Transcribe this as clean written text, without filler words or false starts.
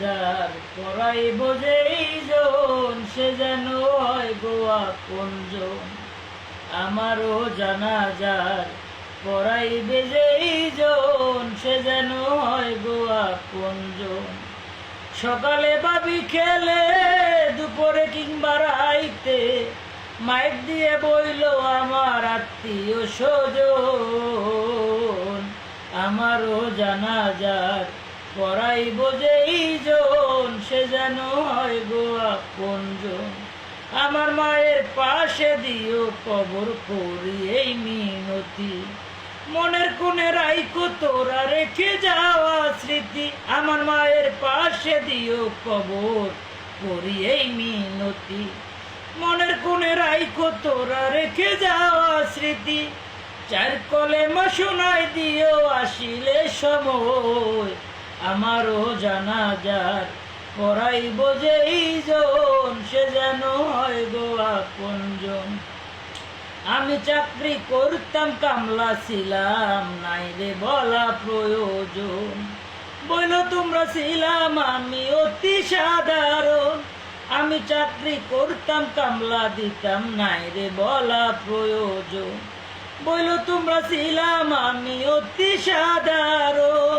যার পরাইব যেই জন সে যেন হয় গো আপনজন। আমারও জানাজার পরাইবে যেই জন সে যেন হয় গো আপনজন। সকালে বা বিকেলে দুপুরে কিংবা রাইতে মাইক দিয়ে বইল আমার আত্মীয় স্বজন। আমারও জানাজার পরাইব যেই জন সে যেন হয় গো আপনজন। আমার মায়ের পাশে দিও কবর করি এই মিনতি, মনের কোণে রাইখো তোরা রেখে যাওয়া স্মৃতি। আমার মায়ের পাশে দিও কবর করি এই মিনতি, মনের কোণে রাইখো তোরা রেখে যাওয়া স্মৃতি। চার কলেমা শোনাই দিও আসিলে সময়, আমারও জানাজার পরাইব যেই জন সে যেন হয় গো আপনজন। আমি চাকরি করতাম কামলা ছিলাম নাই রে বলা প্রয়োজন, বইল তোমরা ছিলাম আমি অতি সাধারণ। আমি চাকরি করতাম কামলা দিতাম নাই রে বলা প্রয়োজন, বইল তোমরা ছিলাম আমি অতি সাধারণ।